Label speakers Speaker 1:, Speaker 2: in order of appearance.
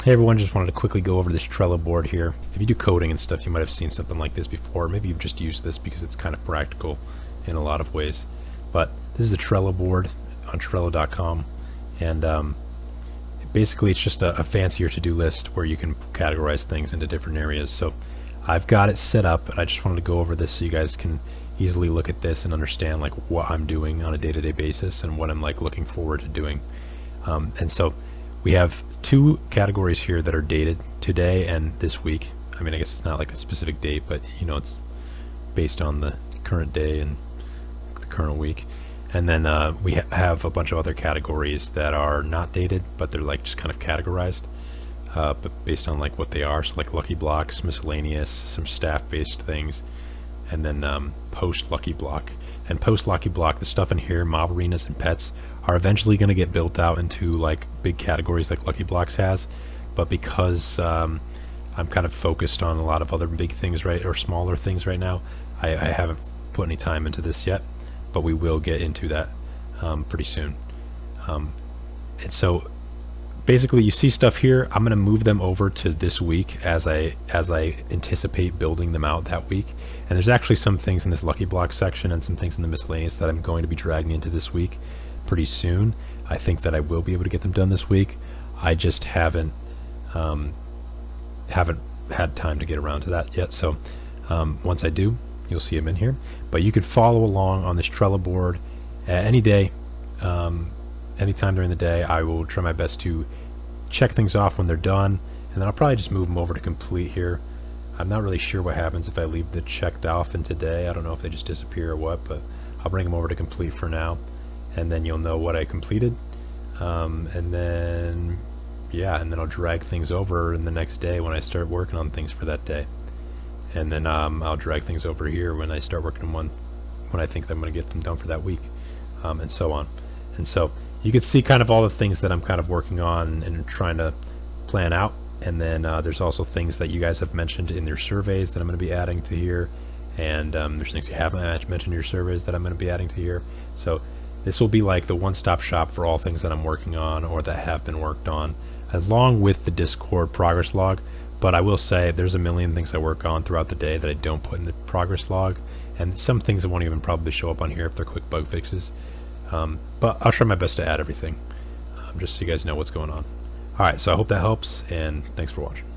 Speaker 1: Hey everyone, just wanted to quickly go over this Trello board here. If you do coding and stuff, you might have seen something like this before. Maybe you've just used this because it's kind of practical in a lot of ways. But this is a Trello board on Trello.com, and basically it's just a fancier to-do list where you can categorize things into different areas. So I've got it set up, and I just wanted to go over this so you guys can easily look at this and understand like what I'm doing on a day-to-day basis and what I'm like looking forward to doing. And so we have two categories here that are dated today and this week. I mean, I guess it's not like a specific date, but you know, it's based on the current day and the current week. And then we have a bunch of other categories that are not dated, but they're like just kind of categorized, but based on like what they are. So like lucky blocks, miscellaneous, some staff-based things, and then post lucky block. And post lucky block, the stuff in here, mob arenas and pets, are eventually going to get built out into like big categories like lucky blocks has. But because I'm kind of focused on a lot of other big things or smaller things right now, I haven't put any time into this yet, but we will get into that pretty soon. And so basically you see stuff here. I'm going to move them over to this week as I anticipate building them out that week. And there's actually some things in this lucky block section and some things in the miscellaneous that I'm going to be dragging into this week pretty soon. I think that I will be able to get them done this week. I just haven't had time to get around to that yet. So once I do, you'll see them in here. But you could follow along on this Trello board any day. Anytime during the day. I will try my best to check things off when they're done, and then I'll probably just move them over to complete here. I'm not really sure what happens if I leave the checked off in today. I don't know if they just disappear or what, but I'll bring them over to complete for now, and then you'll know what I completed. And then I'll drag things over in the next day when I start working on things for that day, and then I'll drag things over here when I start working on when I think I'm going to get them done for that week, and so on. And so you can see kind of all the things that I'm kind of working on and trying to plan out. And then there's also things that you guys have mentioned in your surveys that I'm going to be adding to here. And there's things you haven't mentioned in your surveys that I'm going to be adding to here. So this will be like the one-stop shop for all things that I'm working on or that have been worked on, along with the Discord progress log. But I will say there's a million things I work on throughout the day that I don't put in the progress log. And some things that won't even probably show up on here if they're quick bug fixes. But I'll try my best to add everything, just so you guys know what's going on. Alright, so I hope that helps, and thanks for watching.